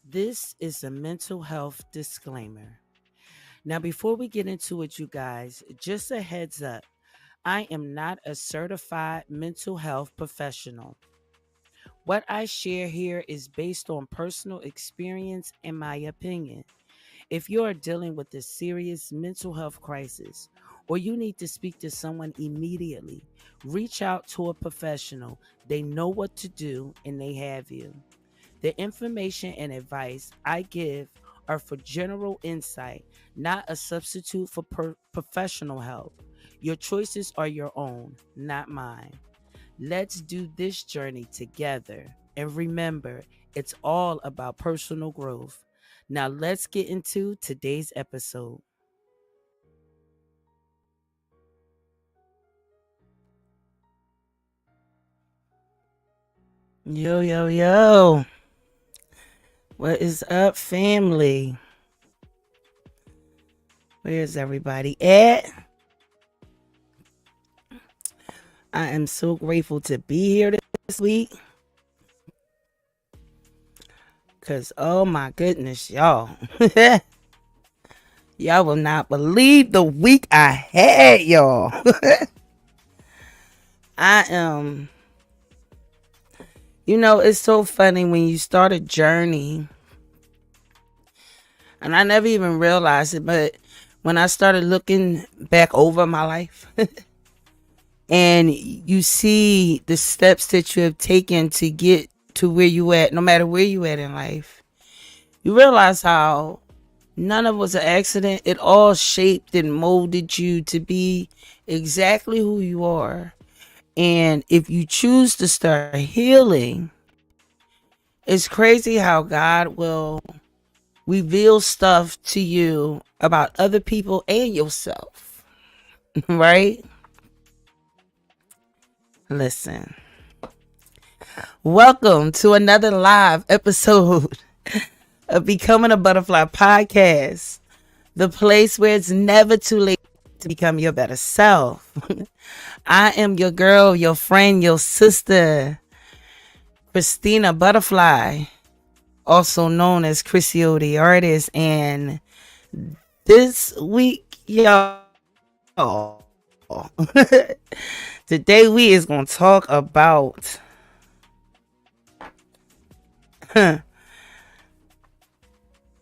This is a mental health disclaimer. Now, before we get into it, you guys, just a heads up. I am not a certified mental health professional. What I share here is based on personal experience and my opinion. If you are dealing with a serious mental health crisis or you need to speak to someone immediately, reach out to a professional. They know what to do and they have you. The information and advice I give are for general insight, not a substitute for professional help. Your choices are your own, not mine. Let's do this journey together. And remember, it's all about personal growth. Now, let's get into today's episode. Yo, yo, yo. What is up, family? Where's everybody at? I am so grateful to be here this week. Because, oh my goodness, y'all. Y'all will not believe the week I had, y'all. I am, it's so funny when you start a journey. And I never even realized it, but when I started looking back over my life and you see the steps that you have taken to get to where you at, no matter where you at in life, you realize how none of it was an accident. It all shaped and molded you to be exactly who you are. And if you choose to start healing, it's crazy how God will reveal stuff to you about other people and yourself. Right? Listen. Welcome to another live episode of Becoming a Butterfly podcast, the place where it's never too late to become your better self. I am your girl, your friend, your sister, Christina Butterfly, also known as Chrissy the Artist. And this week, y'all, today we is going to talk about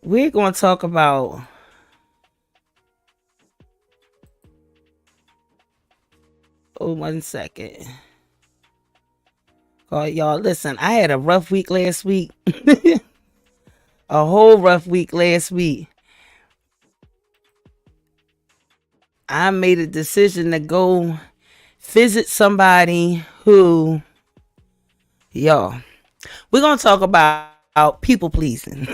we're going to talk about one second. Oh, y'all, listen, I had a rough week last week. A whole rough week last week. I made a decision to go visit somebody who, y'all, we're going to talk about people pleasing.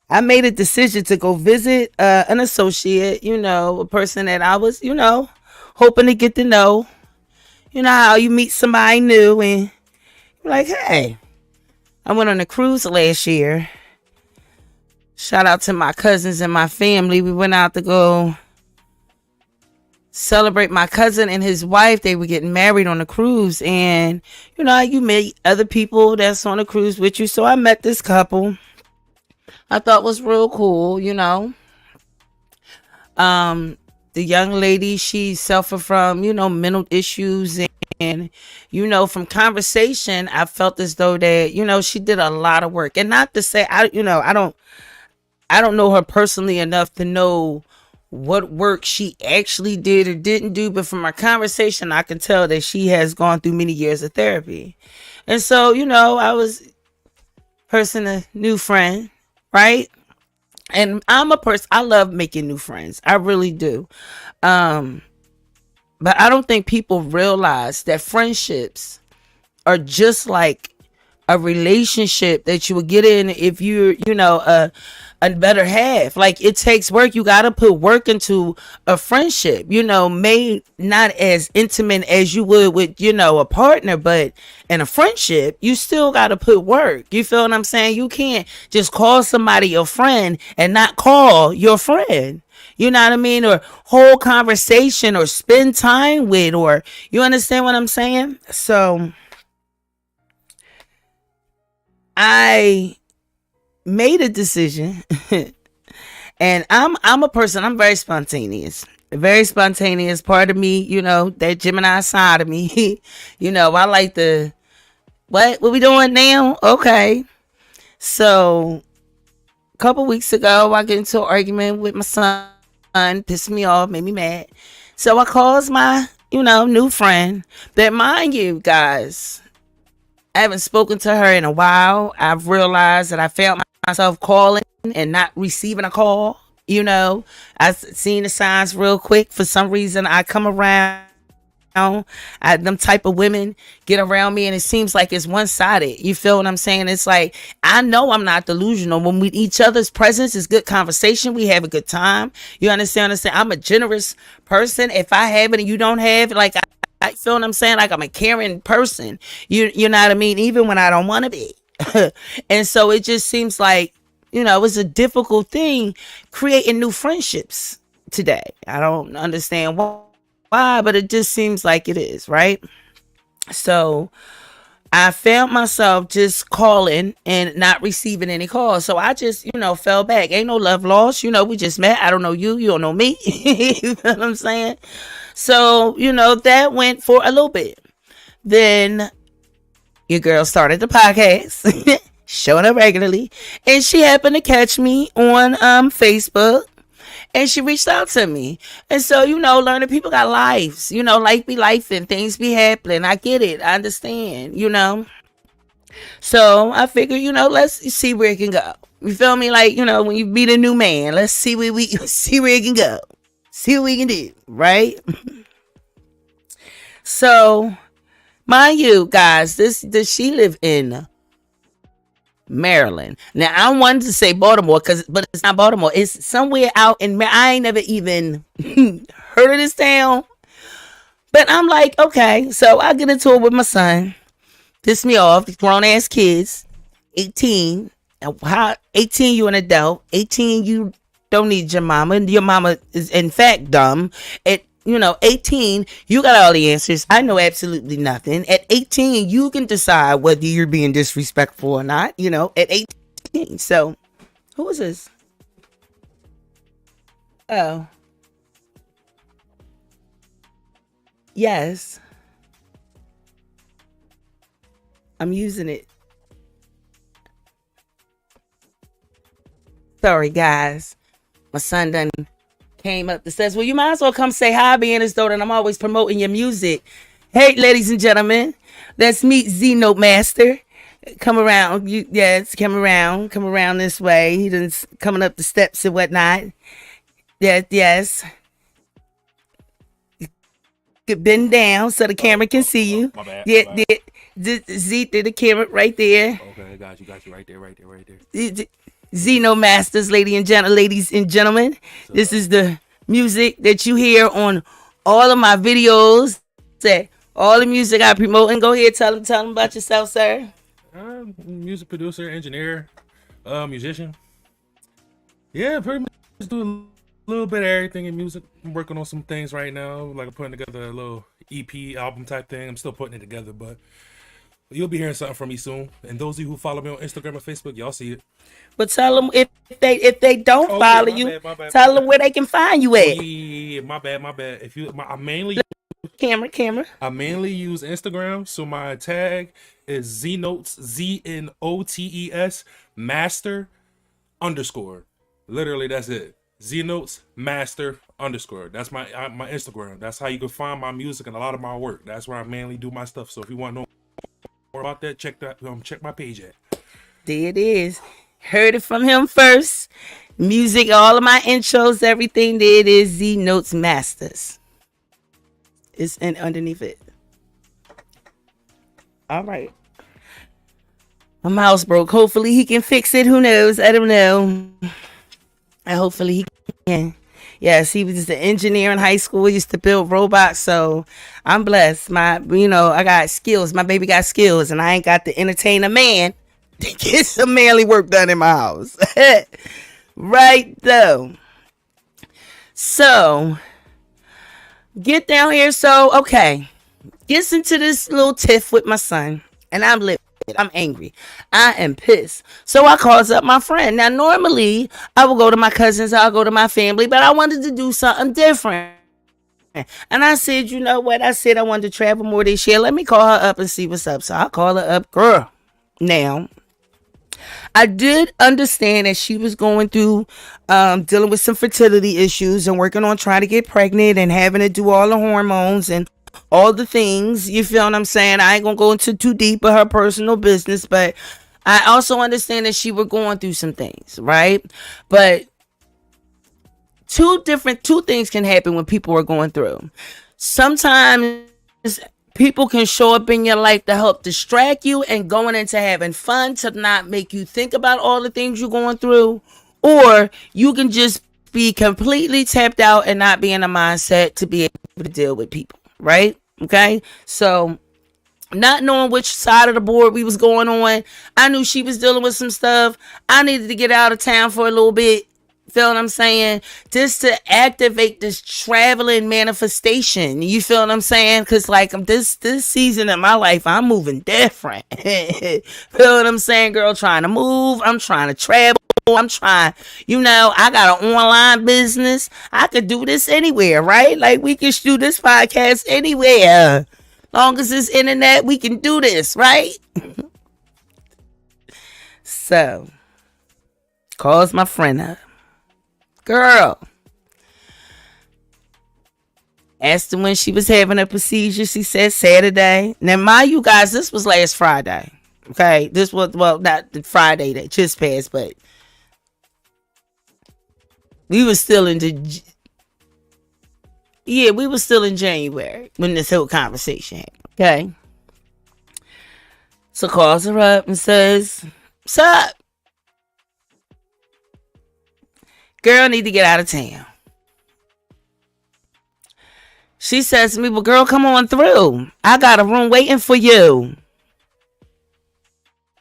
I made a decision to go visit an associate, a person that I was, hoping to get to know. You know how you meet somebody new and you're like, hey, I went on a cruise last year. Shout out to my cousins and my family. We went out to go celebrate my cousin and his wife. They were getting married on a cruise, and you meet other people that's on a cruise with you. So I met this couple I thought was real cool. The young lady, she suffered from mental issues, and from conversation I felt as though that she did a lot of work. And not to say I don't know her personally enough to know what work she actually did or didn't do, but from our conversation I can tell that she has gone through many years of therapy. And so I was a new friend, right? And I'm a person, I love making new friends, I really do. But I don't think people realize that friendships are just like a relationship that you would get in if you're a better half. Like, it takes work. You got to put work into a friendship, made not as intimate as you would with a partner, but in a friendship you still got to put work. You feel what I'm saying? You can't just call somebody your friend and not call your friend, you know what I mean, or hold conversation or spend time with, or you understand what I'm saying? So I made a decision. And I'm a person, I'm very spontaneous. Very spontaneous part of me, that Gemini side of me. I like the what we doing now? Okay. So a couple weeks ago I get into an argument with my son, pissed me off, made me mad. So I calls my, new friend that, mind you, guys, I haven't spoken to her in a while. I've realized that I found myself calling and not receiving a call. I've seen the signs real quick. For some reason, I come around. Them type of women get around me, and it seems like it's one-sided. You feel what I'm saying? It's like, I know I'm not delusional. When we each other's presence is good conversation, we have a good time. You understand? I'm a generous person. If I have it and you don't have it, like, I feel what I'm saying? Like, I'm a caring person. You know what I mean? Even when I don't want to be. And so it just seems like, it's a difficult thing creating new friendships today. I don't understand why, but it just seems like it is, right? So I found myself just calling and not receiving any calls. So I just, fell back. Ain't no love lost. We just met. I don't know you. You don't know me. You know what I'm saying? So, that went for a little bit. Then your girl started the podcast, showing up regularly. And she happened to catch me on Facebook. And she reached out to me. And so, learning people got lives. Life be life and things be happening. I get it. I understand, So I figured, let's see where it can go. You feel me? Like, when you meet a new man, let's see where see where it can go. See what we can do, right? So, mind you, guys, does she live in Maryland? Now, I wanted to say Baltimore, but it's not Baltimore. It's somewhere out in I ain't never even heard of this town. But I'm like, okay. So I get into it with my son. Piss me off. These grown ass kids. 18. How 18 you an adult. 18 you don't need your mama. Your mama is in fact dumb. At 18, you got all the answers. I know absolutely nothing. At 18, you can decide whether you're being disrespectful or not, at 18. So, who is this? Oh, yes. I'm using it. Sorry, guys. My son done came up that says, well, you might as well come say hi, being as though that I'm always promoting your music. Hey, ladies and gentlemen, let's meet Z Note Master. Come around. Come around this way. He done coming up the steps and whatnot. Yes. Bend down so the camera can see you. My bad. Z did the camera right there. Okay, got you right there. Zeno Masters, ladies and gentlemen. So, this is the music that you hear on all of my videos. All the music I promote. And go ahead, tell them about yourself, sir. Music producer, engineer, musician. Yeah, pretty much do a little bit of everything in music. I'm working on some things right now, like I'm putting together a little EP album type thing. I'm still putting it together, but you'll be hearing something from me soon. And those of you who follow me on Instagram and Facebook, y'all see it. But tell them if they don't follow you, tell them where they can find you at. Yeah, my bad. I mainly camera. I mainly use Instagram, so my tag is Znotes, ZNOTES master _. Literally, that's it. Znotes master _. That's my Instagram. That's how you can find my music and a lot of my work. That's where I mainly do my stuff. So if you want to know more about that, check my page at. There it is. Heard it from him first. Music, all of my intros, everything. There it is. Z Notes Masters. It's underneath it. All right. My mouse broke. Hopefully he can fix it. Who knows? I don't know. Hopefully he can. Yes, he was just an engineer in high school. He used to build robots. So I'm blessed. I got skills. My baby got skills, and I ain't got to entertain a man to get some manly work done in my house. Right, though. So, get down here. So, okay. Gets into this little tiff with my son. And I'm living I'm angry. I am pissed. So I calls up my friend. Now, normally, I will go to my cousins, I'll go to my family, but I wanted to do something different. And I said, you know what? I said I wanted to travel more this year. Let me call her up and see what's up. So I call her up, girl. Now, I did understand that she was going through dealing with some fertility issues and working on trying to get pregnant and having to do all the hormones and all the things. You feel what I'm saying? I ain't gonna go into too deep of her personal business, but I also understand that she was going through some things, right? But two things can happen when people are going through. Sometimes people can show up in your life to help distract you and going into having fun to not make you think about all the things you're going through, or you can just be completely tapped out and not be in a mindset to be able to deal with people, right? Okay, so not knowing which side of the board we was going on, I knew she was dealing with some stuff. I needed to get out of town for a little bit. Feel what I'm saying? Just to activate this traveling manifestation. You feel what I'm saying? Because like this season of my life, I'm moving different. Feel what I'm saying, girl? Trying to move. I'm trying to travel. I'm trying, I got an online business. I could do this anywhere, right? Like we can do this podcast anywhere. Long as it's internet, we can do this, right? So, calls my friend up. Girl. Asked her when she was having a procedure. She said Saturday. Now, mind you guys, this was last Friday. Okay? This was, well, not the Friday that just passed, but we were still in the... Yeah, we were still in January when this whole conversation happened. Okay? So calls her up and says, what's up? Girl, need to get out of town. She says to me, well, girl, come on through. I got a room waiting for you.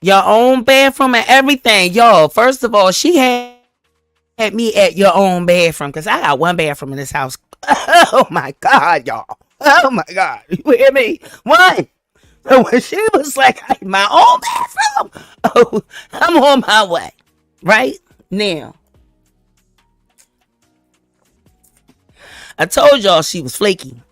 Your own bathroom and everything. Y'all, first of all, she had me at your own bathroom because I got one bathroom in this house. Oh, my God, y'all. Oh, my God. You hear me? One. So when she was like, my own bathroom, oh, I'm on my way. Right? Now, I told y'all she was flaky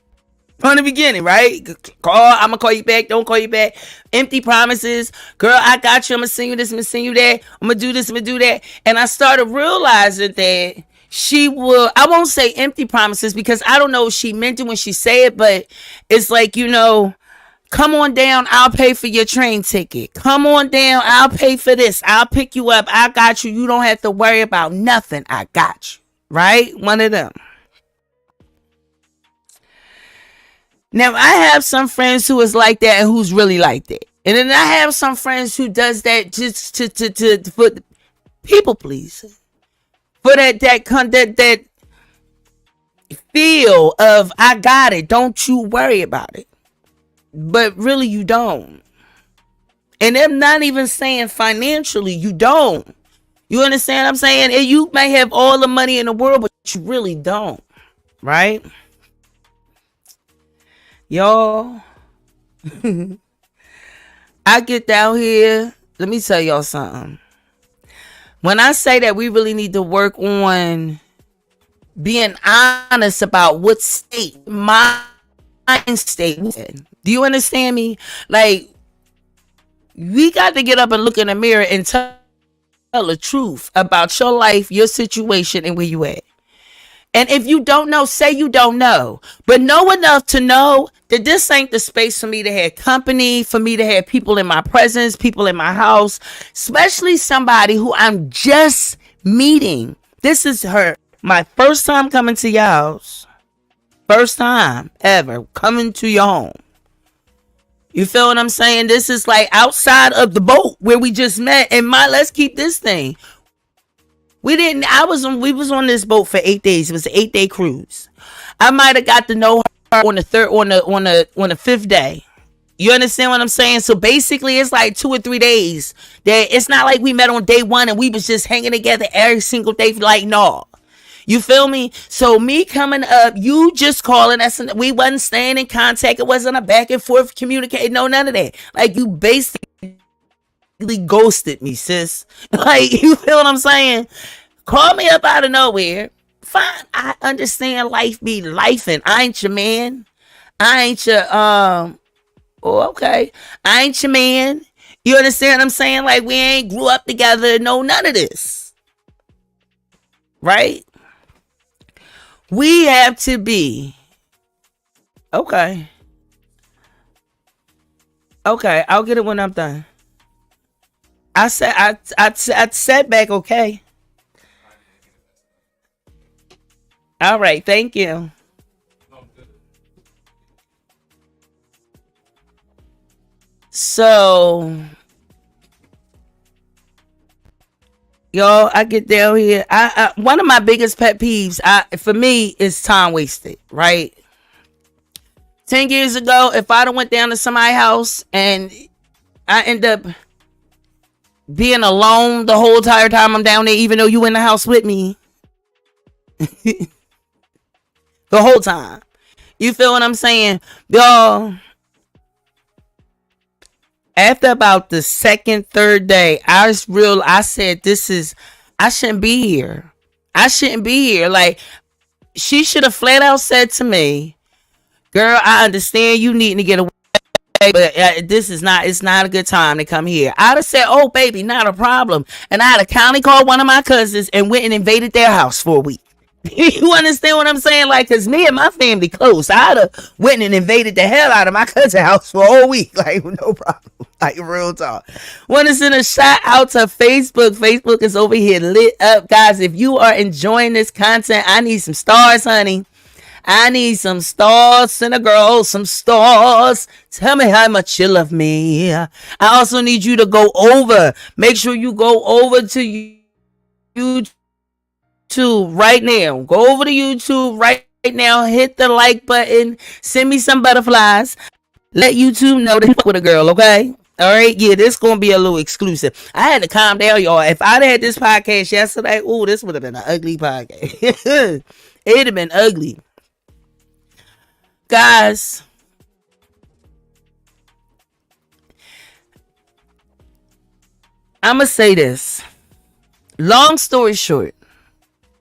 from the beginning, right? I'm gonna call you back, don't call you back. Empty promises. Girl, I got you. I'm gonna send you this, I'm gonna send you that. I'm gonna do this, I'm gonna do that. And I started realizing that she will, I won't say empty promises because I don't know if she meant it when she said it, but it's like, come on down, I'll pay for your train ticket. Come on down, I'll pay for this. I'll pick you up. I got you. You don't have to worry about nothing. I got you. Right? One of them. Now, I have some friends who is like that and who's really like that. And then I have some friends who does that just to for people pleasing. For that feel of, I got it. Don't you worry about it. But really, you don't. And I'm not even saying financially, you don't. You understand what I'm saying? And you may have all the money in the world, but you really don't. Right? Y'all, I get down here. Let me tell y'all something. When I say that we really need to work on being honest about what state, mind state we're in. Do you understand me? Like, we got to get up and look in the mirror and tell the truth about your life, your situation, and where you at. And if you don't know, say you don't know. But know enough to know that this ain't the space for me to have company, for me to have people in my presence, people in my house, especially somebody who I'm just meeting. This is my first time coming to your house. First time ever coming to your home. You feel what I'm saying? This is like outside of the boat where we just met. And let's keep this thing. We was on this boat for 8 days. It was an 8-day cruise. I might have got to know her on the fifth day. You understand what I'm saying? So basically it's like 2 or 3 days. That it's not like we met on day one and we was just hanging together every single day. Like, no. You feel me? So me coming up, you just calling us, and we wasn't staying in contact. It wasn't a back and forth communicating. No, none of that. Like, you basically ghosted me, sis. Like, you feel what I'm saying? Call me up out of nowhere. Fine, I understand life be life, and I ain't your man. I ain't your oh, okay. I ain't your man. You understand what I'm saying? Like, we ain't grew up together. No, none of this. Right? We have to be okay. Okay, I'll get it when I'm done. I said back okay. All right, thank you. So, y'all, I get down here. I one of my biggest pet peeves, for me, is time wasted. Right, 10 years ago, if I'd have went down to somebody's house and I end up being alone the whole entire time I'm down there, even though you in the house with me, the whole time. You feel what I'm saying, y'all? After about the second, third day, I said, I shouldn't be here. I shouldn't be here. Like, she should have flat out said to me, girl, I understand you needing to get away, but it's not a good time to come here. I'd have said, oh, baby, not a problem. And I had a county called one of my cousins and went and invaded their house for a week. You understand what I'm saying? Like, cause me and my family close. I'd have went and invaded the hell out of my cousin's house for a whole week. Like, no problem. Like, real talk. Want to send a shout out to Facebook. Facebook is over here lit up, guys. If you are enjoying this content, I need some stars, honey. I need some stars. Send a girl some stars. Tell me how much you love me. I also need you to go over. Make sure you go over to YouTube right now. Go over to YouTube right now. Hit the like button. Send me some butterflies. Let YouTube know that you fuck with a girl, okay? All right, yeah, this gonna be a little exclusive. I had to calm down, y'all. If I'd had this podcast yesterday, this would have been an ugly podcast. It'd have been ugly. Guys, I'ma say this. Long story short,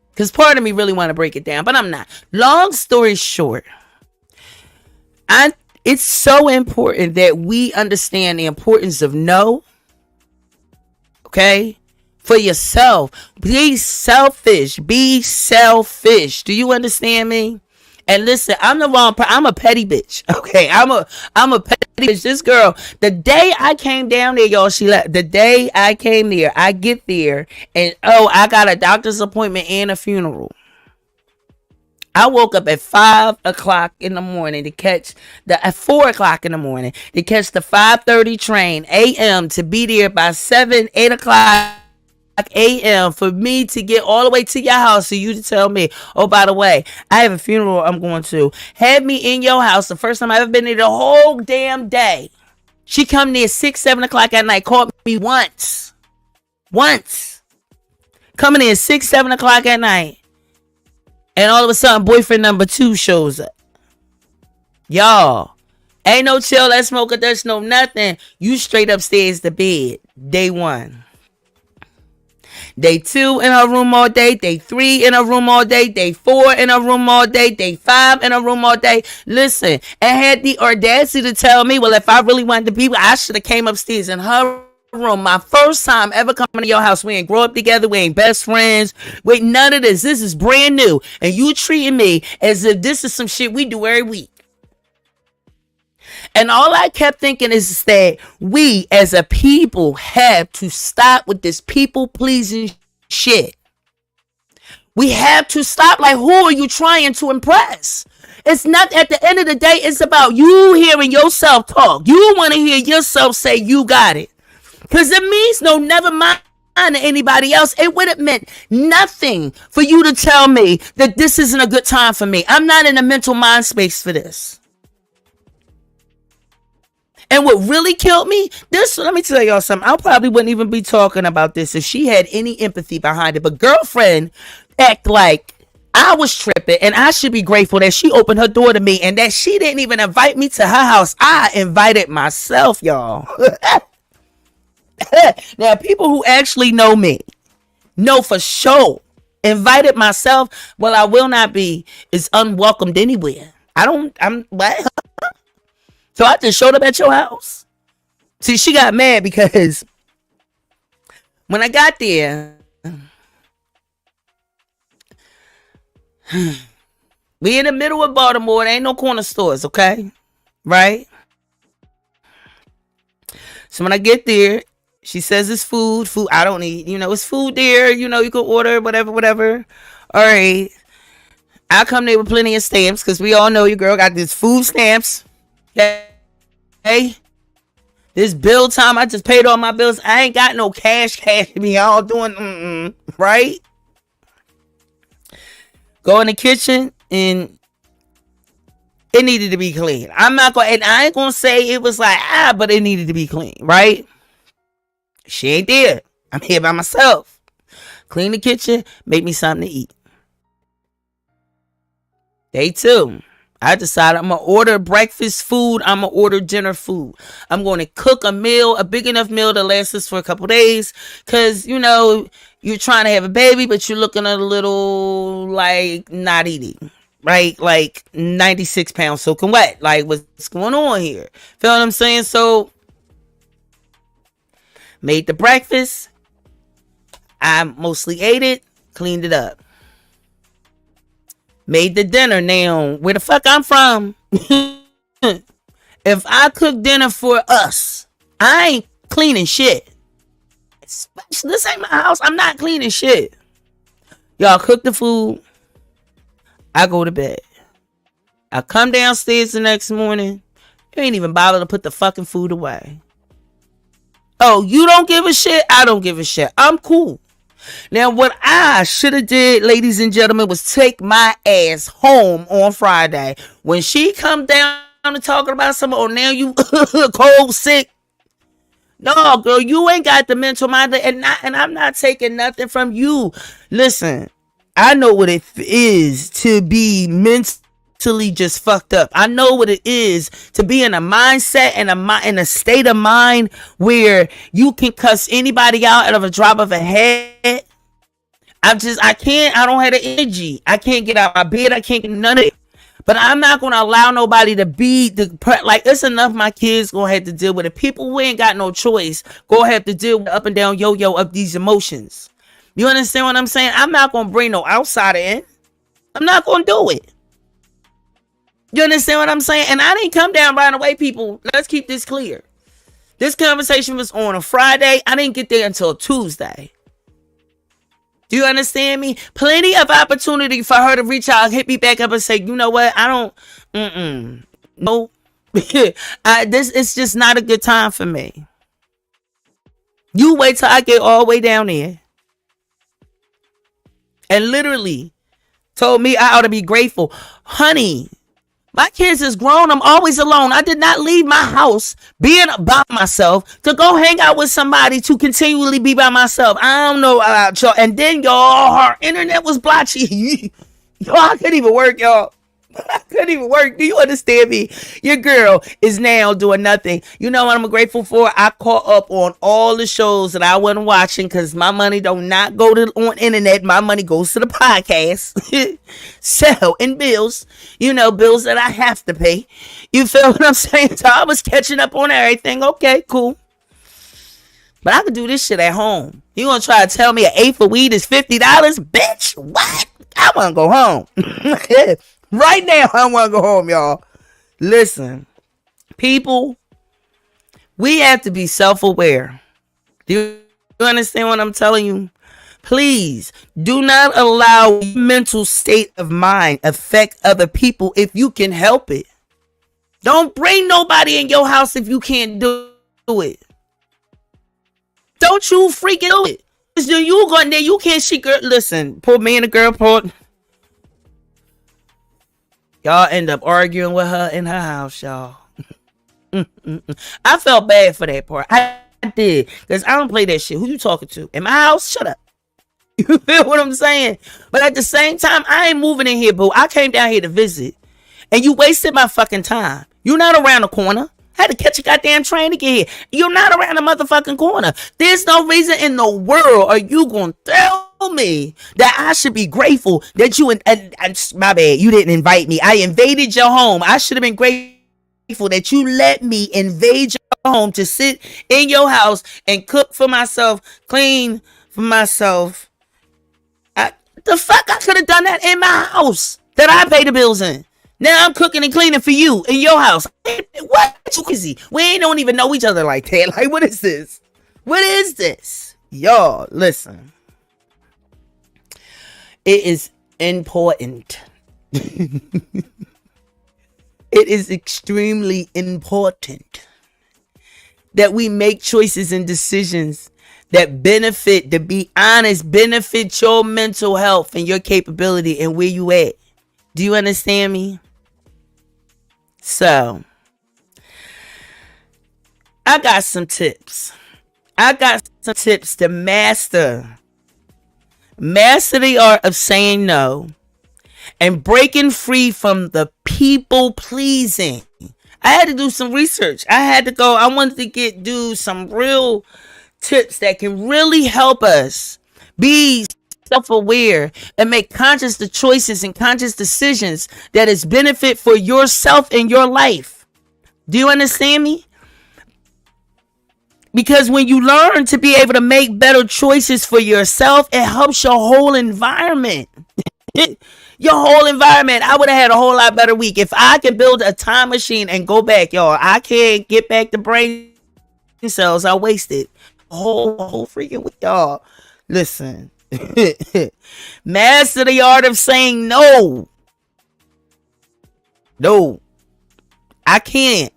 because part of me really want to break it down, but I'm not. Long story short, it's so important that we understand the importance of no. Okay? For yourself. Be selfish. Be selfish. Do you understand me? And listen, I'm I'm a petty bitch. Okay? I'm a petty bitch. This girl, the day I came down there, y'all, she left. The day I came there, I get there, and I got a doctor's appointment and a funeral. I woke up at 5 o'clock in the morning to catch at 4 o'clock in the morning to catch the 5:30 train a.m. to be there by 8 o'clock a.m. for me to get all the way to your house for you to tell me, oh, by the way, I have a funeral I'm going to. Have me in your house the first time I've ever been there the whole damn day. She come there 6, 7 o'clock at night, called me once. Coming in 6, 7 o'clock at night. And all of a sudden, boyfriend number 2 shows up. Y'all, ain't no chill, let's smoke a Dutch, no nothing. You straight upstairs to bed. Day 1. Day 2 in her room all day. Day 3 in her room all day. Day 4 in her room all day. Day 5 in her room all day. Listen, and had the audacity to tell me, well, if I really wanted to be, I should have came upstairs in her room. My first time ever coming to your house. We ain't grow up together. We ain't best friends. Wait, none of this. This is brand new. And you treating me as if this is some shit we do every week. And all I kept thinking is that we as a people have to stop with this people pleasing shit. We have to stop. Like, who are you trying to impress? It's not, at the end of the day, it's about you hearing yourself talk. You want to hear yourself say you got it. Because it means no, never mind to anybody else. It would have meant nothing for you to tell me that this isn't a good time for me. I'm not in a mental mind space for this. And what really killed me, let me tell y'all something. I probably wouldn't even be talking about this if she had any empathy behind it. But girlfriend act like I was tripping, and I should be grateful that she opened her door to me and that she didn't even invite me to her house. I invited myself, y'all. Now, people who actually know me know for sure. Invited myself, well, I will not be, is unwelcomed anywhere. I'm what? So I just showed up at your house. See, she got mad because when I got there, we in the middle of Baltimore. There ain't no corner stores, okay? Right? So when I get there, she says it's food. Food I don't eat. It's food there. You can order whatever, whatever. All right. I come there with plenty of stamps because we all know your girl got this food stamps. Okay. This bill time, I just paid all my bills. I ain't got no cash to be all doing, right? Go in the kitchen and it needed to be clean. And I ain't gonna say it was like, but it needed to be clean, right? She ain't there. I'm here by myself. Clean the kitchen, make me something to eat. Day 2. I decided I'm going to order breakfast food. I'm going to order dinner food. I'm going to cook a meal, a big enough meal to last us for a couple days. Because, you're trying to have a baby, but you're looking a little like not eating. Right? Like 96 pounds soaking wet. Like, what's going on here? Feel what I'm saying? So, made the breakfast. I mostly ate it, cleaned it up. Made the dinner. Now, where the fuck I'm from, if I cook dinner for us, I ain't cleaning shit. Especially, this ain't my house. I'm not cleaning shit. Y'all cook the food. I go to bed. I come downstairs the next morning. You ain't even bother to put the fucking food away. Oh, you don't give a shit? I don't give a shit. I'm cool. Now, what I should have did, ladies and gentlemen, was take my ass home on Friday. When she come down and talking about some, oh, now you cold, sick. No, girl, you ain't got the mental mind. And I'm not taking nothing from you. Listen, I know what it is to be mentally just fucked up. I know what it is to be in a mindset and in a state of mind where you can cuss anybody out of a drop of a head. I don't have the energy. I can't get out of my bed. I can't get none of it. But I'm not going to allow nobody to be like, it's enough my kids going to have to deal with it. People who ain't got no choice going to have to deal with the up and down yo-yo of these emotions. You understand what I'm saying? I'm not going to bring no outsider in. I'm not going to do it. You understand what I'm saying? And I didn't come down right away, people. Let's keep this clear. This conversation was on a Friday. I didn't get there until Tuesday. Do you understand me? Plenty of opportunity for her to reach out, hit me back up and say, you know what? I don't, no. It's just not a good time for me. You wait till I get all the way down there. And literally told me I ought to be grateful. Honey, my kids is grown. I'm always alone. I did not leave my house being by myself to go hang out with somebody to continually be by myself. I don't know about y'all. And then y'all, her internet was blotchy. Y'all, I couldn't even work, y'all. I couldn't even work. Do you understand me? Your girl is now doing nothing. You know what I'm grateful for? I caught up on all the shows that I wasn't watching because my money do not go to on internet. My money goes to the podcast. So, and bills. Bills that I have to pay. You feel what I'm saying? So I was catching up on everything. Okay, cool. But I could do this shit at home. You gonna try to tell me an eighth of weed is $50? Bitch, what? I wanna go home. Right now, I want to go home, y'all. Listen, people, we have to be self-aware. Do you understand what I'm telling you? Please, do not allow your mental state of mind affect other people if you can help it. Don't bring nobody in your house if you can't do it. Don't you freaking do it. You go in there, you can't see girl. Listen, poor me and the girl, y'all end up arguing with her in her house, y'all. I felt bad for that part. I did. Because I don't play that shit. Who you talking to? In my house? Shut up. You feel what I'm saying? But at the same time, I ain't moving in here, boo. I came down here to visit. And you wasted my fucking time. You're not around the corner. Had to catch a goddamn train to get here. You're not around the motherfucking corner. There's no reason in the world are you gonna tell me that I should be grateful that you and my bad, you didn't invite me. I invaded your home. I should have been grateful that you let me invade your home to sit in your house and cook for myself, clean for myself. The fuck, I could have done that in my house that I pay the bills in. Now I'm cooking and cleaning for you in your house. What? You crazy? We ain't don't even know each other like that. Like, what is this? What is this? Y'all, listen. It is important. It is extremely important that we make choices and decisions that benefit, to be honest, benefit your mental health and your capability and where you at. Do you understand me? So, I got some tips. I got some tips to master the art of saying no and breaking free from the people pleasing. I had to do some research. I wanted to do some real tips that can really help us be self-aware and make conscious the choices and conscious decisions that is benefit for yourself and your life. Do you understand me? Because when you learn to be able to make better choices for yourself, it helps your whole environment. Your whole environment. I would have had a whole lot better week if I could build a time machine and go back, y'all. I can't get back the brain cells I wasted whole freaking week, y'all. Listen. Master the art of saying no. No. I can't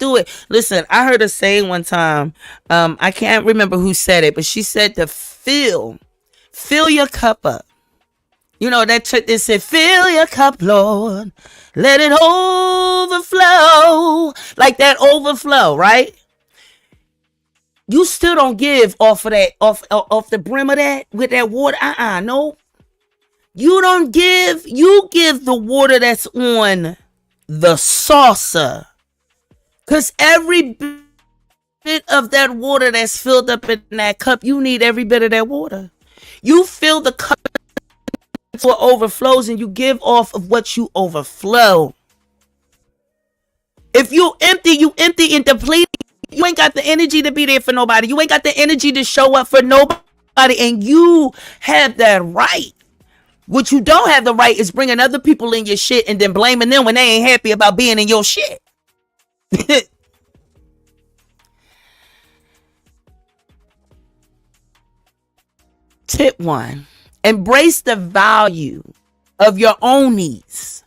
do it. Listen, I heard a saying one time. I can't remember who said it, but she said to fill your cup up. You know, that they said, fill your cup, Lord. Let it overflow. Like that overflow, right? You still don't give off of that, off the brim of that with that water. No. You don't give. You give the water that's on the saucer. Because every bit of that water that's filled up in that cup, you need every bit of that water. You fill the cup for overflows and you give off of what you overflow. If you empty and deplete. You ain't got the energy to be there for nobody. You ain't got the energy to show up for nobody. And you have that right. What you don't have the right is bringing other people in your shit and then blaming them when they ain't happy about being in your shit. Tip 1. Embrace the value of your own needs.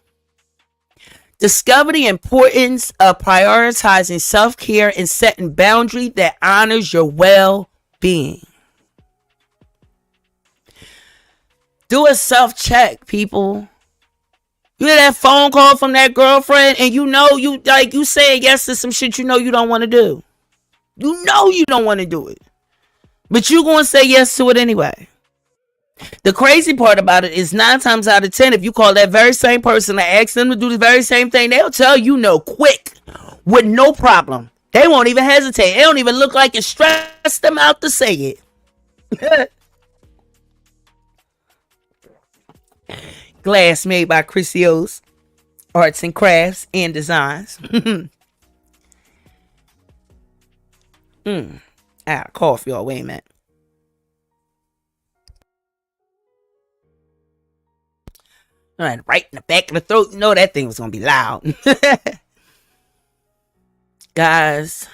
Discover the importance of prioritizing self-care and setting boundaries that honors your well-being. Do a self-check, people. You hear that phone call from that girlfriend and you saying yes to some shit you know you don't want to do. You know you don't want to do it. But you going to say yes to it anyway. The crazy part about it is 9 times out of 10, if you call that very same person and ask them to do the very same thing, they'll tell you no quick with no problem. They won't even hesitate. They don't even look like it stressed them out to say it. Glass made by Chrisio's Arts and Crafts and Designs. Cough, y'all. Wait a minute. All right, right in the back of the throat. You know that thing was going to be loud. Guys,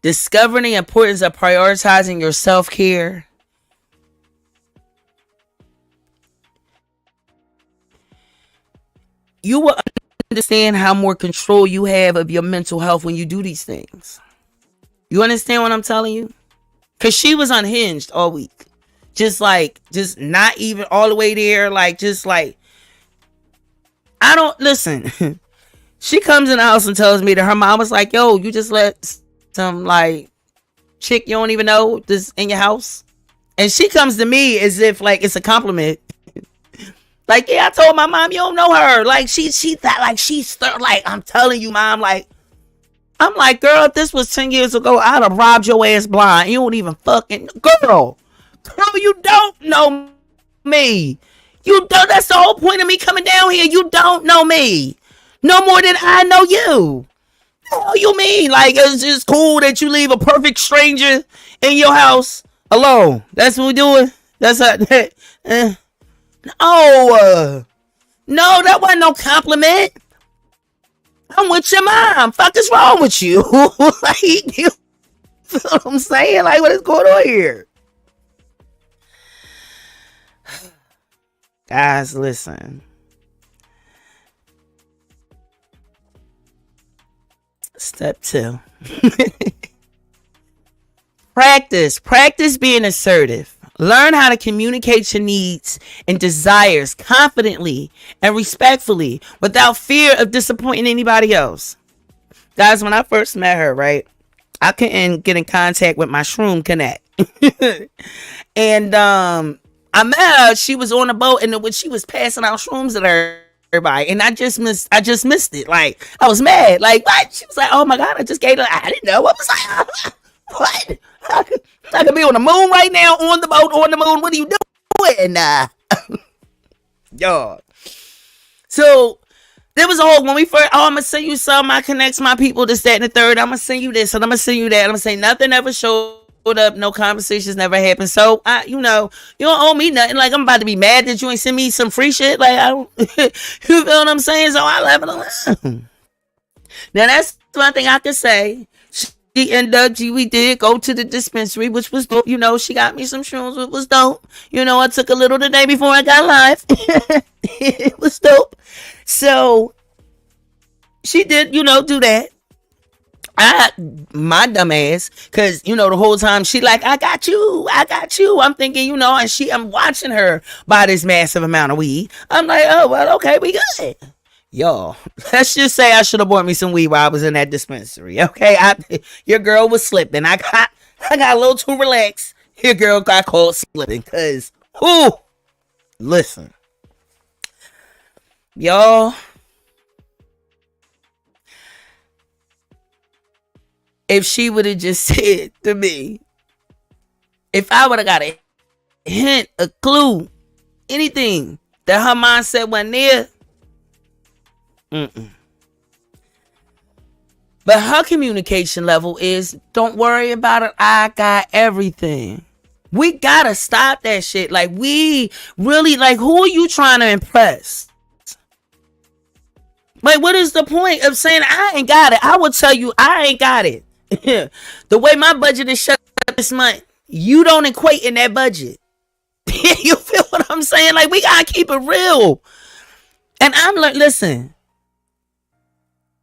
discovering the importance of prioritizing your self-care. You will understand how more control you have of your mental health when you do these things. You understand what I'm telling you? Because she was unhinged all week. Just not even all the way there. I don't listen. She comes in the house and tells me that her mom was like, yo, you just let some chick you don't even know this in your house. And she comes to me as if it's a compliment. Like, yeah, I told my mom, you don't know her. Like, she thought, like, like, I'm telling you, mom, like, I'm like, girl, if this was 10 years ago, I'd have robbed your ass blind. You don't even fucking, girl, you don't know me. You don't, that's the whole point of me coming down here. You don't know me. No more than I know you. What you mean? Like, it's just cool that you leave a perfect stranger in your house alone. That's what we're doing. That's how, oh, no, that wasn't no compliment. I'm with your mom. Fuck is wrong with you? Like, you feel what I'm saying? Like, what is going on here? Guys, listen. Step 2. Practice being assertive. Learn how to communicate your needs and desires confidently and respectfully without fear of disappointing anybody else. Guys, when I first met her, right, I couldn't get in contact with my shroom connect. And I met her, she was on a boat, and when she was passing out shrooms at everybody, and I just missed it. Like, I was mad. Like, what? She was like, oh my God, I just gave her, I didn't know. I was like, what? I could be on the moon right now, on the boat, on the moon. What are you doing? Yo. So there was a whole, when we first, oh, I'm going to send you some, I connects my people, this, that, and the third. I'm going to send you this, and I'm going to send you that. I'm going to say nothing ever showed up, no conversations never happened. So, you don't owe me nothing. Like, I'm about to be mad that you ain't send me some free shit. Like, I don't, you feel what I'm saying? So I left it alone. Now, that's one thing I can say. She ended up, we did go to the dispensary, which was dope. She got me some shrooms, which was dope. I took a little the day before I got live. It was dope. So she did, do that. My dumb ass, because, the whole time she like, I got you. I'm thinking, and I'm watching her buy this massive amount of weed. I'm like, oh, well, okay, we good. Y'all, let's just say I should have bought me some weed while I was in that dispensary. Okay, your girl was slipping. I got a little too relaxed. Your girl got caught slipping. Cause, listen, y'all, if she would have just said to me, if I would have got a hint, a clue, anything that her mindset wasn't there. But her communication level is, don't worry about it, I got everything. We gotta stop that shit. Like, we really, like, who are you trying to impress? Like, what is the point of saying I ain't got it? I will tell you I ain't got it. The way my budget is shut up this month, you don't equate in that budget. You feel what I'm saying? Like, we gotta keep it real. And I'm like, listen,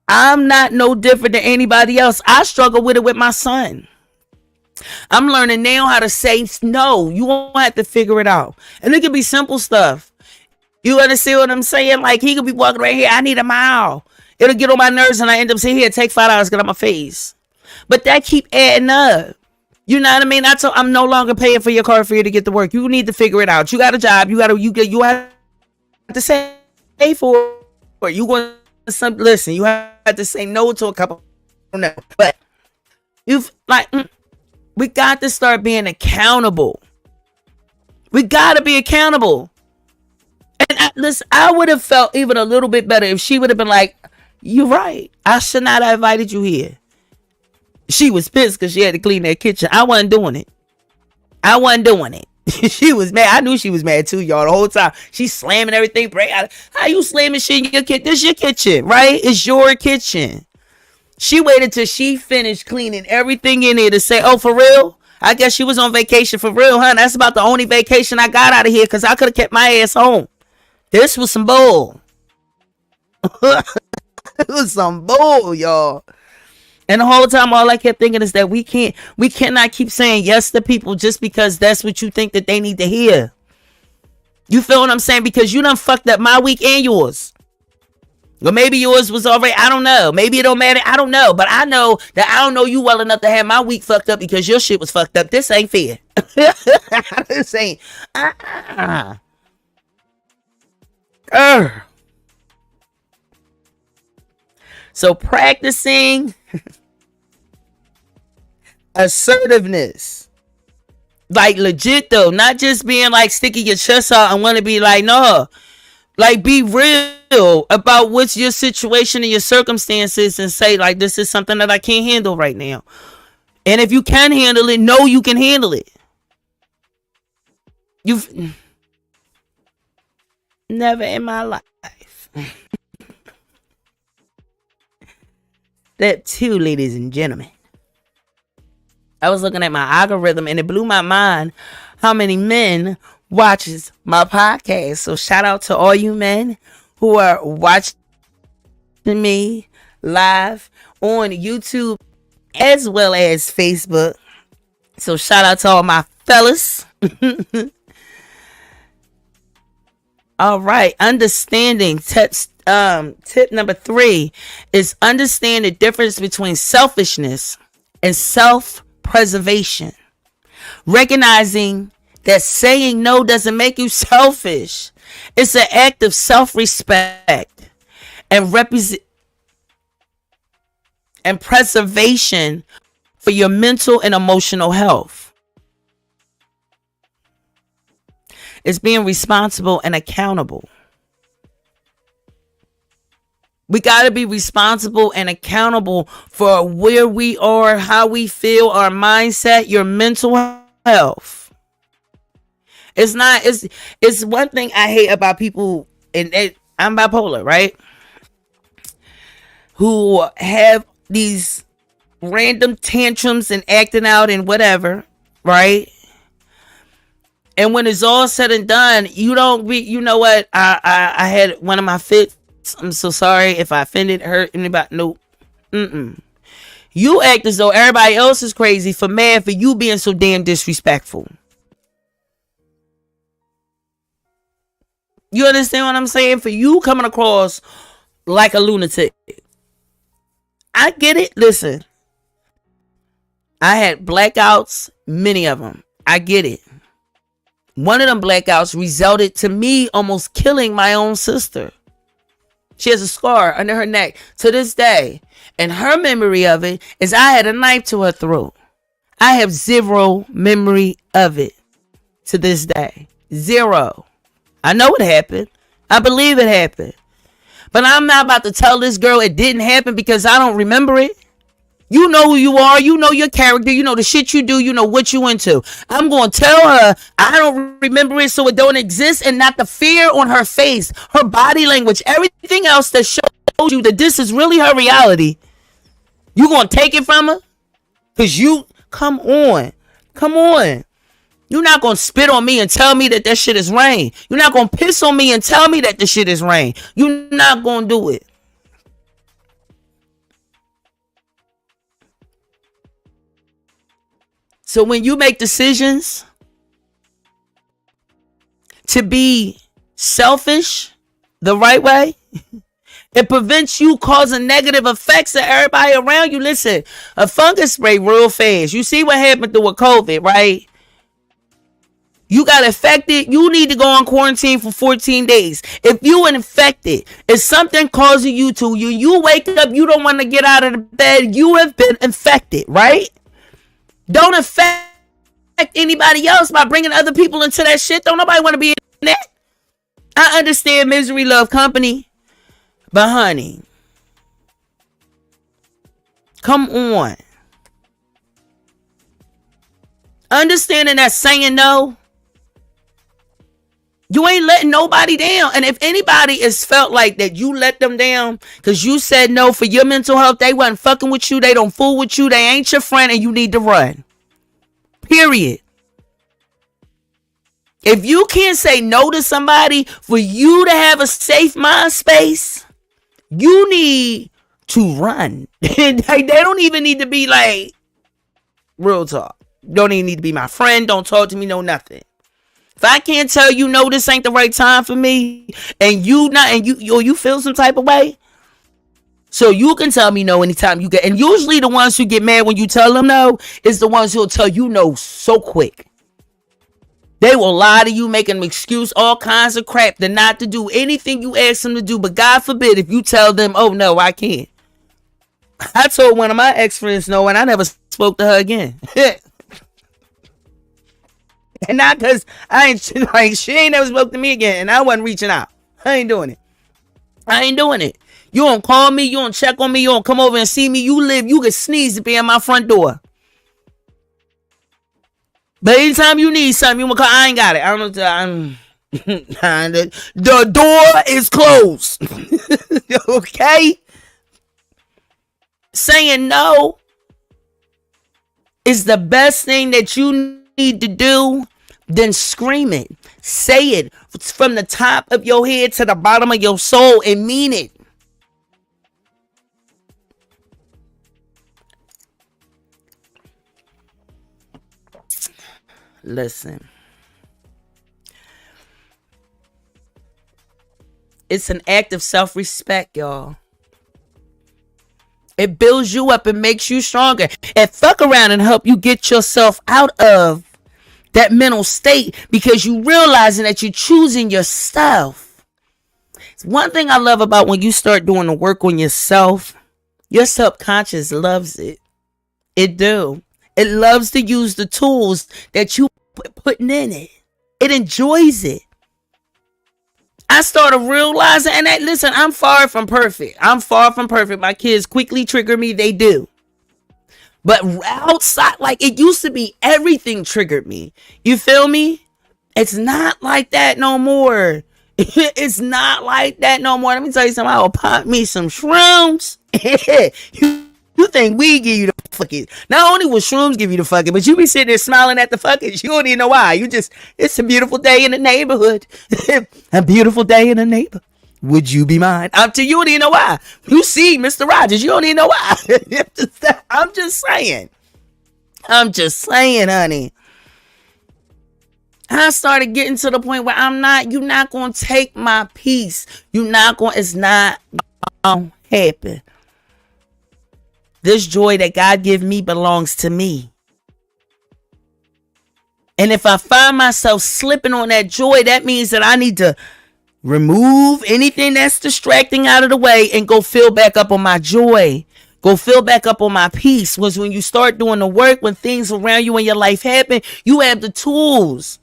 I'm not no different than anybody else. I struggle with it with my son. I'm learning now how to say no. You won't have to figure it out. And it could be simple stuff. You understand what I'm saying? Like, he could be walking right here, I need a mile. It'll get on my nerves and I end up saying, here, take $5, get on my face. But that keep adding up. You know what I mean? I'm no longer paying for your car for you to get to work. You need to figure it out. You got a job. You have to say for it. You want some, listen, you have to say no to a couple. No, but you've like, we got to start being accountable. We got to be accountable. And listen, I would have felt even a little bit better if she would have been like, you're right. I should not have invited you here. She was pissed because she had to clean that kitchen. I wasn't doing it. She was mad. I knew she was mad too, y'all, the whole time. She's slamming everything. How you slamming shit in your kitchen? This your kitchen, right? It's your kitchen. She waited till she finished cleaning everything in there to say, oh, for real? I guess she was on vacation for real, huh? That's about the only vacation I got out of here because I could have kept my ass home. This was some bull. It was some bull, y'all. And the whole time, all I kept thinking is that we cannot keep saying yes to people just because that's what you think that they need to hear. You feel what I'm saying? Because you done fucked up my week and yours. Or maybe yours was already, I don't know. Maybe it don't matter. I don't know. But I know that I don't know you well enough to have my week fucked up because your shit was fucked up. This ain't fair. This ain't. So practicing assertiveness. Like legit though, not just being like sticking your chest out and want to be like, no, like be real about what's your situation and your circumstances and say like, this is something that I can't handle right now. And if you can handle it, know you can handle it. You've never in my life. Step 2, ladies and gentlemen. I was looking at my algorithm and it blew my mind how many men watches my podcast. So shout out to all you men who are watching me live on YouTube as well as Facebook. So shout out to all my fellas. All right, understanding tip number 3 is understand the difference between selfishness and self-preservation. Recognizing that saying no doesn't make you selfish. It's an act of self-respect and preservation for your mental and emotional health. It's being responsible and accountable. We got to be responsible and accountable for where we are, how we feel, our mindset, your mental health. It's one thing I hate about people, and I'm bipolar, right? Who have these random tantrums and acting out and whatever, right? And when it's all said and done, you know what? I had one of my fits. I'm so sorry if I offended, hurt anybody. Nope. You act as though everybody else is crazy for you being so damn disrespectful. You understand what I'm saying? For you coming across like a lunatic. I get it. Listen. I had blackouts, many of them. I get it. One of them blackouts resulted to me almost killing my own sister. She has a scar under her neck to this day. And her memory of it is I had a knife to her throat. I have zero memory of it to this day. Zero. I know it happened. I believe it happened. But I'm not about to tell this girl it didn't happen because I don't remember it. You know who you are. You know your character. You know the shit you do. You know what you into. I'm going to tell her I don't remember it so it don't exist, and not the fear on her face, her body language, everything else that shows you that this is really her reality. You going to take it from her? Because come on. Come on. You're not going to spit on me and tell me that shit is rain. You're not going to piss on me and tell me that the shit is rain. You're not going to do it. So when you make decisions to be selfish the right way, it prevents you causing negative effects to everybody around you. Listen, a fungus spray real fast. You see what happened with COVID, right? You got infected. You need to go on quarantine for 14 days. If you infected, if something causing you wake up, you don't want to get out of the bed, you have been infected, right? Don't affect anybody else by bringing other people into that shit. Don't nobody want to be in that. I understand misery love company, but honey, come on. Understanding that saying no, you ain't letting nobody down. And if anybody is felt like that you let them down because you said no for your mental health, they wasn't fucking with you, they don't fool with you, they ain't your friend, and you need to run. Period. If you can't say no to somebody for you to have a safe mind space, you need to run. They don't even need to be like, real talk. Don't even need to be my friend. Don't talk to me, no nothing. If I can't tell you no, this ain't the right time for me, and you feel some type of way, so you can tell me no anytime you get. And usually the ones who get mad when you tell them no is the ones who'll tell you no so quick. They will lie to you, make an excuse, all kinds of crap, to not to do anything you ask them to do. But God forbid if you tell them, oh no, I can't. I told one of my ex-friends no, and I never spoke to her again. And not because I ain't like, she ain't never spoke to me again, and I wasn't reaching out. I ain't doing it. I ain't doing it. You don't call me, you don't check on me, you don't come over and see me. You can sneeze to be at my front door. But anytime you need something, you want to call. I ain't got it. I don't know. The door is closed. Okay? Saying no is the best thing that you need to do. Then scream it. Say it from the top of your head to the bottom of your soul and mean it. Listen. It's an act of self-respect, y'all. It builds you up and makes you stronger. And fuck around and help you get yourself out of that mental state, because you realizing that you're choosing yourself. It's one thing I love about when you start doing the work on yourself, your subconscious loves it. It do. It loves to use the tools that you putting in it. It enjoys it. I started realizing, and that, listen, I'm far from perfect. My kids quickly trigger me. They do. But outside, like it used to be, everything triggered me. You feel me? It's not like that no more. It's not like that no more. Let me tell you something. I will pop me some shrooms. You think we give you the fucking? Not only will shrooms give you the fucking, but you be sitting there smiling at the fucking. You don't even know why. It's a beautiful day in the neighborhood. A beautiful day in the neighborhood. Would you be mine? You don't even know why. You see Mr. Rogers, you don't even know why. I'm just saying, honey. I started getting to the point where you're not going to take my peace. It's not going to happen. This joy that God give me belongs to me. And if I find myself slipping on that joy, that means that I need to remove anything that's distracting out of the way and go fill back up on my joy. Go fill back up on my peace. Was when you start doing the work, when things around you in your life happen, you have the tools.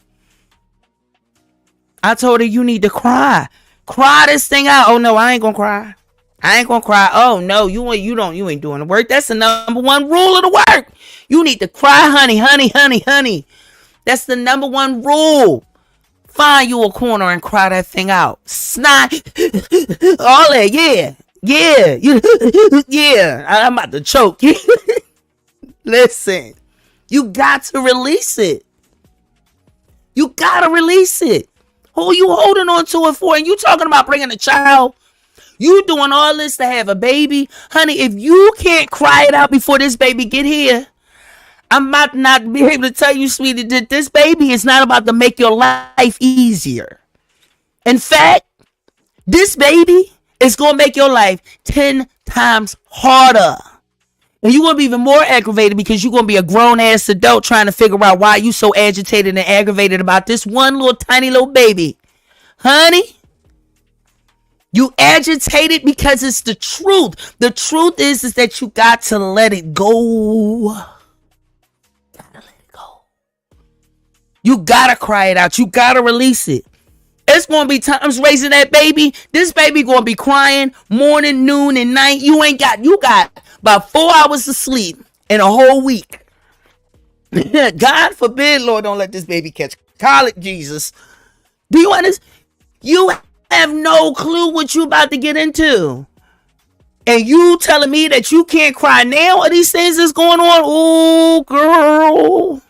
I told her, you need to cry. Cry this thing out. Oh no, I ain't gonna cry. Oh no, you ain't doing the work. That's the number one rule of the work. You need to cry, honey. That's the number one rule. Find you a corner and cry that thing out. Snot. All that, yeah. Yeah. I'm about to choke. Listen. You got to release it. You got to release it. Who you holding on to it for? And you talking about bringing a child? You doing all this to have a baby? Honey, if you can't cry it out before this baby get here, I might not be able to tell you, sweetie, that this baby is not about to make your life easier. In fact, this baby is going to make your life 10 times harder. And you're going to be even more aggravated because you're going to be a grown-ass adult trying to figure out why you so agitated and aggravated about this one little tiny little baby. Honey, you agitated because it's the truth. The truth is that you got to let it go. You gotta cry it out. You gotta release it. It's gonna be times raising that baby. This baby gonna be crying morning, noon, and night. You got about 4 hours of sleep in a whole week. God forbid, Lord, don't let this baby catch colic, Jesus. Do you understand? You have no clue what you about to get into. And you telling me that you can't cry now? Are these things that's going on? Oh, girl.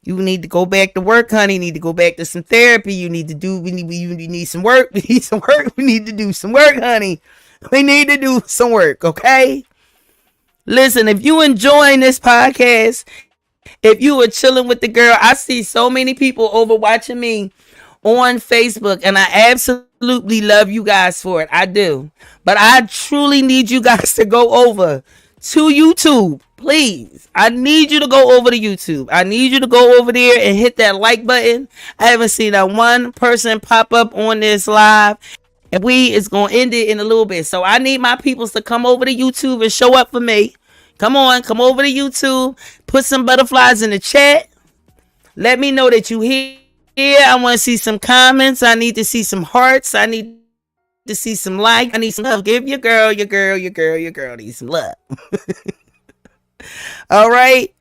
You need to go back to work, honey. You need to go back to some therapy. You need some work. We need some work. We need to do some work, honey. We need to do some work, okay? Listen, if you enjoying this podcast, if you are chilling with the girl, I see so many people over watching me on Facebook, and I absolutely love you guys for it. I do. But I truly need you guys to go over to YouTube. please, I need you to go over to YouTube. I need you to go over there and hit that like button. I haven't seen that one person pop up on this live. And we is going to end it in a little bit. So I need my peoples to come over to YouTube and show up for me. Come on, come over to YouTube. Put some butterflies in the chat. Let me know that you here. I want to see some comments. I need to see some hearts. I need to see some likes. I need some love. Give your girl needs some love. All right.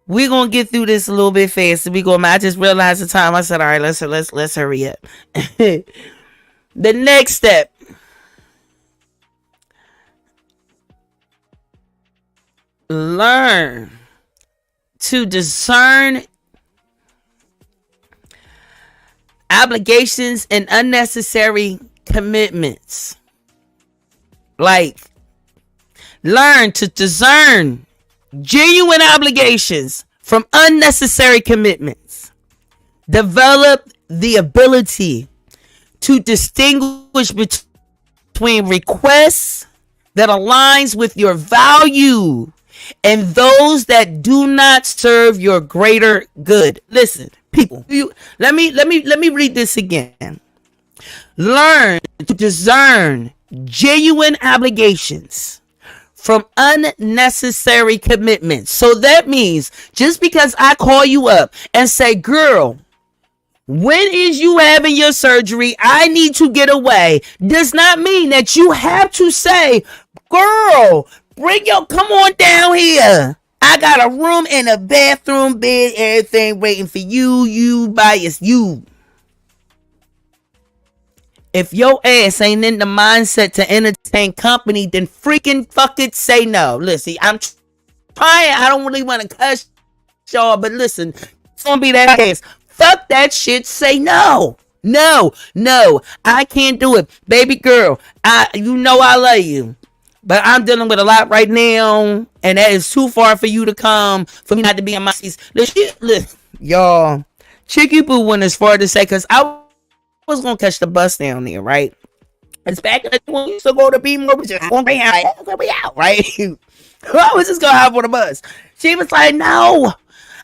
We're gonna get through this a little bit faster. I just realized the time. I said, all right, let's hurry up. The next step. Learn to discern obligations and unnecessary commitments. Like, learn to discern genuine obligations from unnecessary commitments. Develop the ability to distinguish between requests that aligns with your value and those that do not serve your greater good. Listen, people, let me read this again. Learn to discern genuine obligations from unnecessary commitments. So that means just because I call you up and say, girl, when is you having your surgery? I need to get away. Does not mean that you have to say, girl, come on down here. I got a room and a bathroom, bed, everything waiting for you. You bias, you. If your ass ain't in the mindset to entertain company, then freaking fucking say no. Listen, I'm trying. I don't really want to cuss y'all, but listen, it's gonna be that ass. Fuck that shit. Say no. No. I can't do it. Baby girl, you know I love you. But I'm dealing with a lot right now, and that is too far for you to come, for me not to be in my seats. Listen, y'all, Chicky Boo went as far to say, because I was going to catch the bus down there, right? It's back in the when we used to go to be more, just going to be out, right? I was just going to hop on the bus. She was like, no,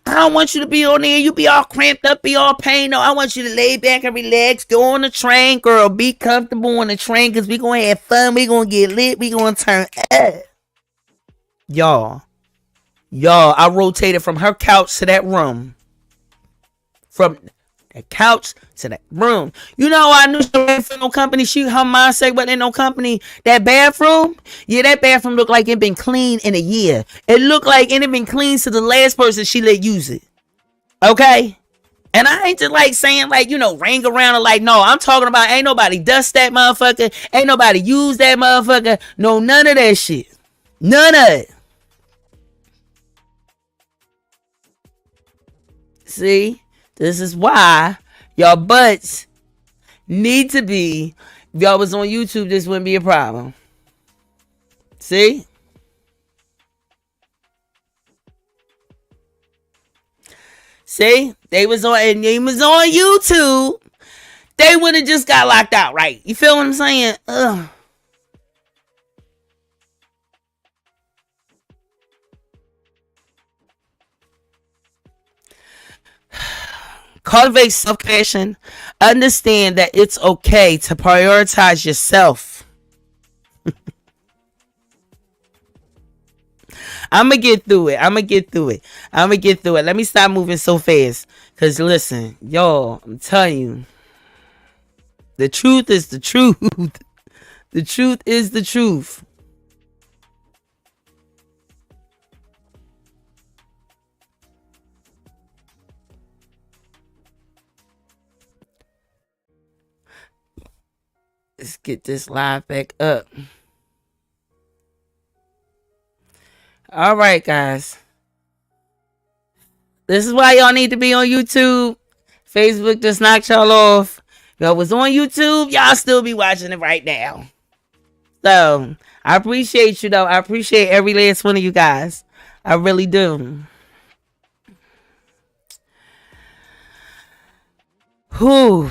I don't want you to be on there. You be all cramped up, be all pain. No, I want you to lay back and relax. Go on the train, girl. Be comfortable on the train because we going to have fun. We going to get lit. We going to turn up. Y'all, I rotated from her couch to that room. From the couch to that room. You know, I knew she wasn't for no company. Her mindset wasn't in no company. That bathroom, that bathroom looked like it been clean in a year. It looked like it had been clean to the last person she let use it. Okay? And I ain't just like saying like, ring around and like, no, I'm talking about ain't nobody dust that motherfucker. Ain't nobody use that motherfucker. No, none of that shit. None of it. See? This is why y'all butts need to be. If y'all was on YouTube, this wouldn't be a problem. See? See? They was on YouTube. They would have just got locked out, right? You feel what I'm saying? Ugh. Cultivate self-compassion. Understand that it's okay to prioritize yourself. I'm going to get through it. Let me stop moving so fast. Because listen, y'all, I'm telling you. The truth is the truth. The truth is the truth. Let's get this live back up. All right, guys. This is why y'all need to be on YouTube. Facebook just knocked y'all off. Y'all was on YouTube, y'all still be watching it right now. So, I appreciate you, though. I appreciate every last one of you guys. I really do. Whew.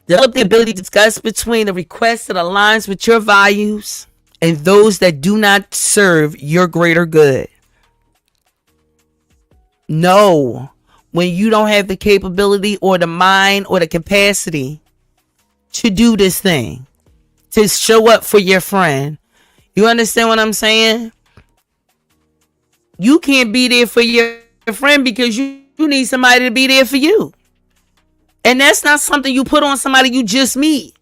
Develop the ability to discuss between the request that aligns with your values and those that do not serve your greater good. No, when you don't have the capability or the mind or the capacity to do this thing, to show up for your friend. You understand what I'm saying? You can't be there for your friend because you need somebody to be there for you. And that's not something you put on somebody you just meet.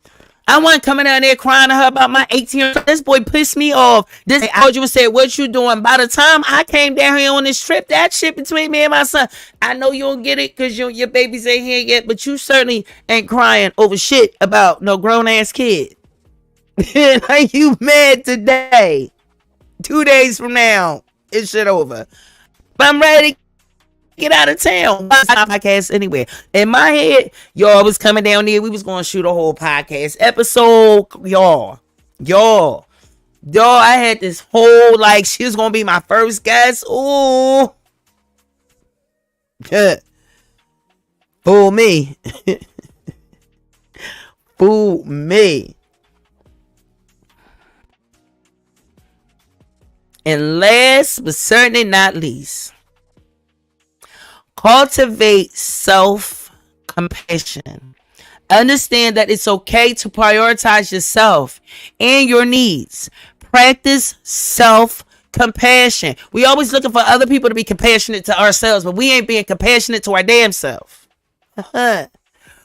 I wasn't coming down there crying to her about my 18 This boy pissed me off. This I told you and said, what you doing? By the time I came down here on this trip, that shit between me and my son, I know you don't get it because your babies ain't here yet, but you certainly ain't crying over shit about no grown ass kid. Like, you mad today? 2 days from now, it's shit over. But I'm ready to get out of town. Podcast anywhere. In my head, y'all was coming down there. We was gonna shoot a whole podcast episode. Y'all. I had this whole, like, she was gonna be my first guest. Ooh. Fool me. Fool me. And last but certainly not least, cultivate self-compassion. Understand that it's okay to prioritize yourself and your needs. Practice self-compassion. We always looking for other people to be compassionate to ourselves, but we ain't being compassionate to our damn self.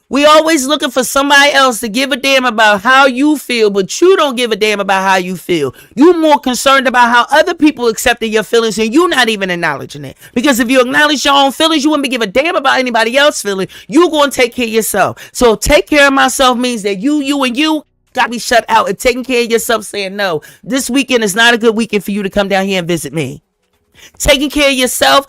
We always looking for somebody else to give a damn about how you feel, but you don't give a damn about how you feel. You're more concerned about how other people accepting your feelings and you not even acknowledging it. Because if you acknowledge your own feelings, you wouldn't be giving a damn about anybody else's feelings. You're going to take care of yourself. So take care of myself means that you got to be shut out and taking care of yourself, saying, no, this weekend is not a good weekend for you to come down here and visit me. Taking care of yourself,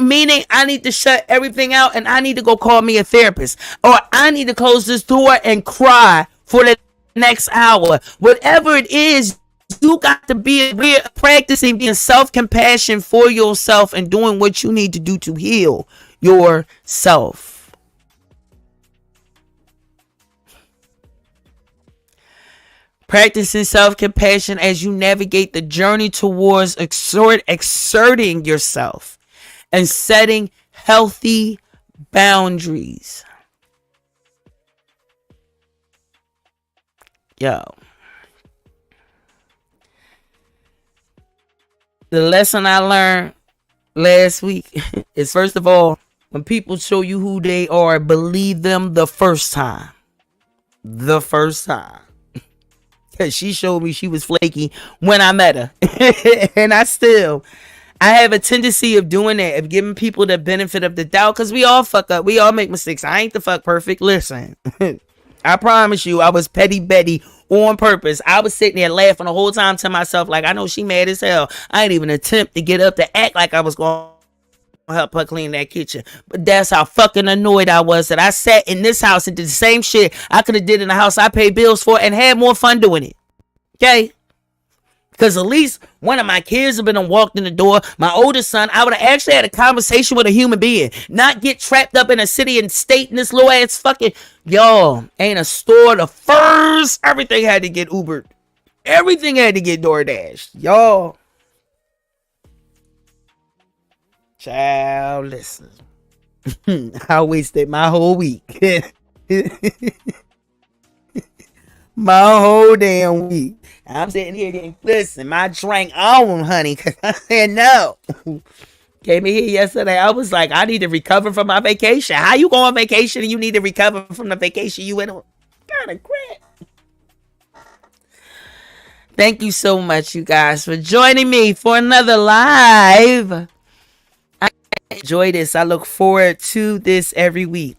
meaning I need to shut everything out and I need to go call me a therapist, or I need to close this door and cry for the next hour. Whatever it is, you got to be practicing being self-compassion for yourself and doing what you need to do to heal yourself. Practicing self-compassion as you navigate the journey towards exerting yourself and setting healthy boundaries. Yo. The lesson I learned last week is, first of all, when people show you who they are, believe them the first time. The first time. She showed me she was flaky when I met her. And I have a tendency of doing that, of giving people the benefit of the doubt, because we all fuck up. We all make mistakes. I ain't the fuck perfect. Listen, I promise you, I was petty Betty on purpose. I was sitting there laughing the whole time to myself, like, I know she mad as hell. I ain't even attempt to get up to act like I was going to help her clean that kitchen. But that's how fucking annoyed I was that I sat in this house and did the same shit I could have did in the house I paid bills for and had more fun doing it. Okay? Because at least one of my kids have been walked in the door. My oldest son, I would have actually had a conversation with a human being. Not get trapped up in a city and state in this little ass fucking... Y'all, ain't a store to first. Everything had to get Ubered. Everything had to get DoorDashed. Y'all. Child, listen. I wasted my whole week. My whole damn week. I'm sitting here getting, listen, my drink on, honey, because I said no. Came in here yesterday. I was like, I need to recover from my vacation. How you go on vacation and you need to recover from the vacation you went on? Kind of crap. Thank you so much, you guys, for joining me for another live. I enjoy this. I look forward to this every week.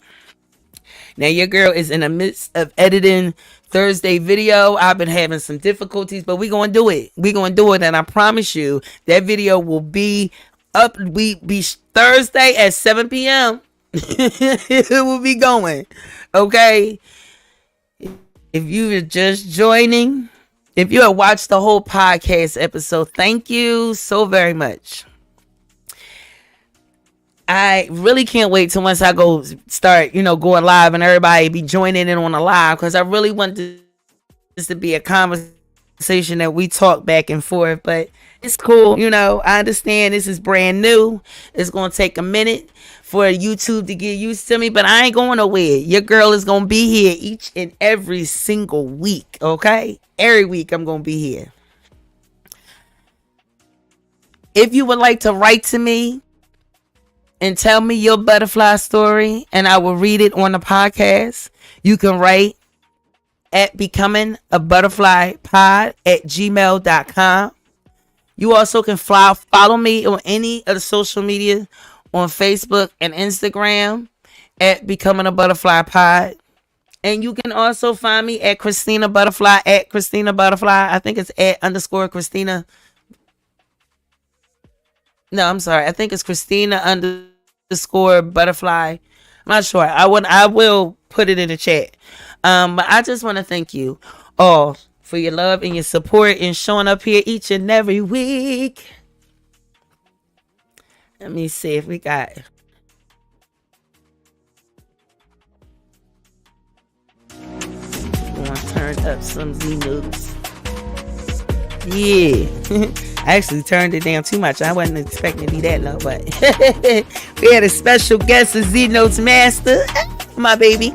Now, your girl is in the midst of editing Thursday video. I've been having some difficulties, but we're going to do it. We're going to do it, and I promise you that video will be up. We be Thursday at 7 p.m. It will be going. Okay? If you are just joining, if you have watched the whole podcast episode, thank you so very much. I really can't wait till once I go start, going live and everybody be joining in on the live, because I really want this to be a conversation that we talk back and forth. But it's cool, I understand this is brand new. It's gonna take a minute for YouTube to get used to me, but I ain't going nowhere. Your girl is gonna be here each and every single week, okay? Every week I'm gonna be here. If you would like to write to me and tell me your butterfly story, and I will read it on the podcast, you can write at becomingabutterflypod@gmail.com. You also can follow me on any of the social media on Facebook and Instagram at Becoming a Butterfly Pod. And you can also find me at Christina Butterfly, at Christina Butterfly. I think it's at _Christina. No, I'm sorry. I think it's Christina _Butterfly. I'm not sure. I will put it in the chat. But I just want to thank you all for your love and your support and showing up here each and every week. Let me see if we got. I'm gonna turn up some Z notes. Yeah. I actually turned it down too much. I wasn't expecting to be that low, but we had a special guest, a Z Notes master, my baby.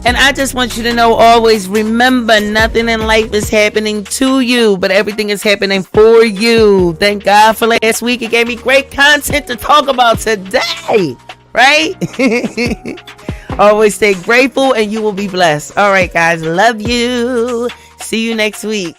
And I just want you to know, always remember, nothing in life is happening to you, but everything is happening for you. Thank God for last week. It gave me great content to talk about today, right? Always stay grateful and you will be blessed. All right, guys. Love you. See you next week.